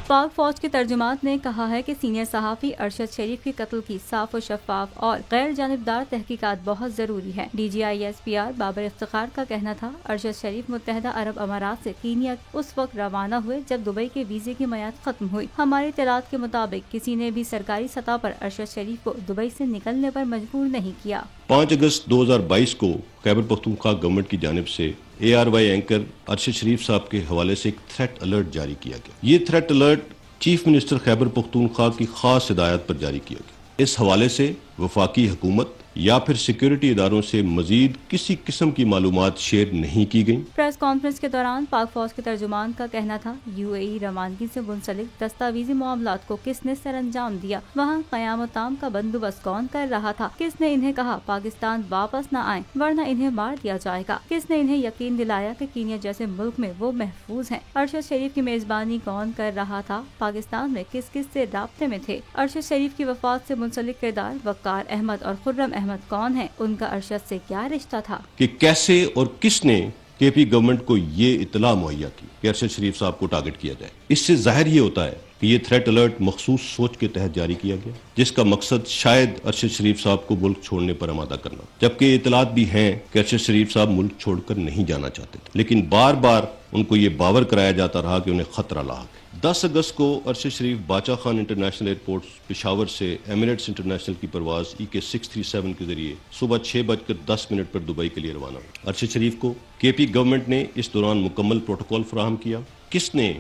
پاک فوج کے ترجمان نے کہا ہے کہ سینئر صحافی ارشد شریف کے قتل کی صاف و شفاف اور غیر جانبدار تحقیقات بہت ضروری ہے۔ DGISPR بابر افتخار کا کہنا تھا، ارشد شریف متحدہ عرب امارات سے کینیا اس وقت روانہ ہوئے جب دبئی کے ویزے کی میعاد ختم ہوئی۔ ہماری اطلاعات کے مطابق کسی نے بھی سرکاری سطح پر ارشد شریف کو دبئی سے نکلنے پر مجبور نہیں کیا۔ 5 اگست 2022 کو خیبر پختونخوا گورنمنٹ کی جانب سے ARY اینکر ارشد شریف صاحب کے حوالے سے ایک تھریٹ الرٹ جاری کیا گیا۔ یہ threat alert chief minister Khyber Pakhtunkhwa کی خاص ہدایات پر جاری کیا گیا۔ اس حوالے سے وفاقی حکومت یا پھر سیکیورٹی اداروں سے مزید کسی قسم کی معلومات شیئر نہیں کی گئیں۔ پریس کانفرنس کے دوران پاک فوج کے ترجمان کا کہنا تھا، UAE روانگی سے منسلک دستاویزی معاملات کو کس نے سر انجام دیا، وہاں قیام و تام کا بندوبست کون کر رہا تھا، کس نے انہیں کہا پاکستان واپس نہ آئیں ورنہ انہیں مار دیا جائے گا، کس نے انہیں یقین دلایا کہ کینیا جیسے ملک میں وہ محفوظ ہیں، ارشد شریف کی میزبانی کون کر رہا تھا، پاکستان میں کس کس سے رابطے میں تھے، ارشد شریف کی وفات سے منسلک کردار وقار احمد اور خرم احمد کون ہیں، ان کا ارشد سے کیا رشتہ تھا، کہ کیسے اور کس نے KP گورنمنٹ کو یہ اطلاع مہیا کی کہ ارشد شریف صاحب کو ٹارگٹ کیا جائے۔ اس سے ظاہر یہ ہوتا ہے کہ یہ تھریٹ الرٹ مخصوص سوچ کے تحت جاری کیا گیا، جس کا مقصد شاید ارشد شریف صاحب کو ملک چھوڑنے پر آمادہ کرنا، جبکہ اطلاعات بھی ہیں کہ ارشد شریف صاحب ملک چھوڑ کر نہیں جانا چاہتے تھے، لیکن بار بار ان کو یہ باور کرایا جاتا رہا کہ انہیں خطرہ لاحق ہے۔ 10 اگست کو ارشد شریف باچا خان انٹرنیشنل ایئرپورٹ پشاور سے ایمریٹس انٹرنیشنل کی پرواز EK 637 کے ذریعے صبح 6:10 پر دبئی کے لیے روانہ ہوئے۔ ارشد شریف کو KP گورنمنٹ نے اس دوران مکمل پروٹوکول فراہم کیا۔ کس نے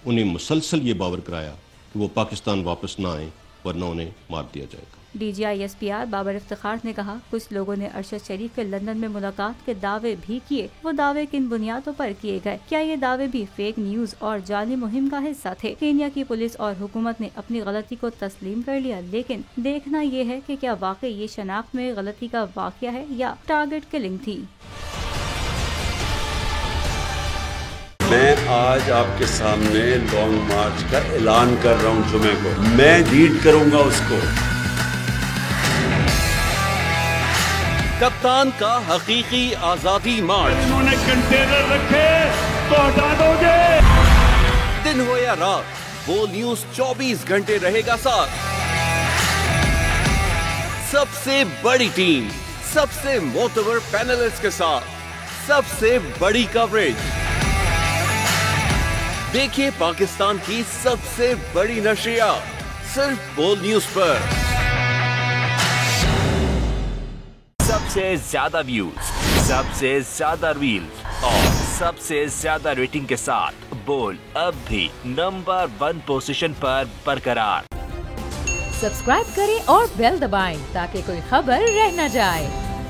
انہیں مسلسل یہ باور کرایا کہ وہ پاکستان واپس نہ آئیں ورنہ انہیں مار دیا جائے گا۔ DGISPR بابر افتخار نے کہا، کچھ لوگوں نے ارشد شریف کے لندن میں ملاقات کے دعوے بھی کیے، وہ دعوے کن بنیادوں پر کیے گئے، کیا یہ دعوے بھی فیک نیوز اور جعلی مہم کا حصہ تھے؟ کینیا کی پولیس اور حکومت نے اپنی غلطی کو تسلیم کر لیا، لیکن دیکھنا یہ ہے کہ کیا واقعی یہ شناخت میں غلطی کا واقعہ ہے یا ٹارگٹ کلنگ تھی۔ میں آج آپ کے سامنے لانگ مارچ کا اعلان کر رہا ہوں، جمعے کو میں لیڈ کروں گا اس کو۔ کپتان کا حقیقی آزادی مارچ، انہوں نے کنٹینر رکھے تو ہٹا دو گے، دن ہو یا رات وہ نیوز 24 گھنٹے رہے گا ساتھ۔ سب سے بڑی ٹیم، سب سے معتبر پینلسٹ کے ساتھ، سب سے بڑی کوریج۔ دیکھیے پاکستان کی سب سے بڑی نشریات صرف بول نیوز پر۔ سب سے زیادہ ویوز، سب سے زیادہ ریلز اور سب سے زیادہ ریٹنگ کے ساتھ بول اب بھی نمبر 1 پوزیشن پر برقرار۔ سبسکرائب کریں اور بیل دبائیں تاکہ کوئی خبر رہ نہ جائے۔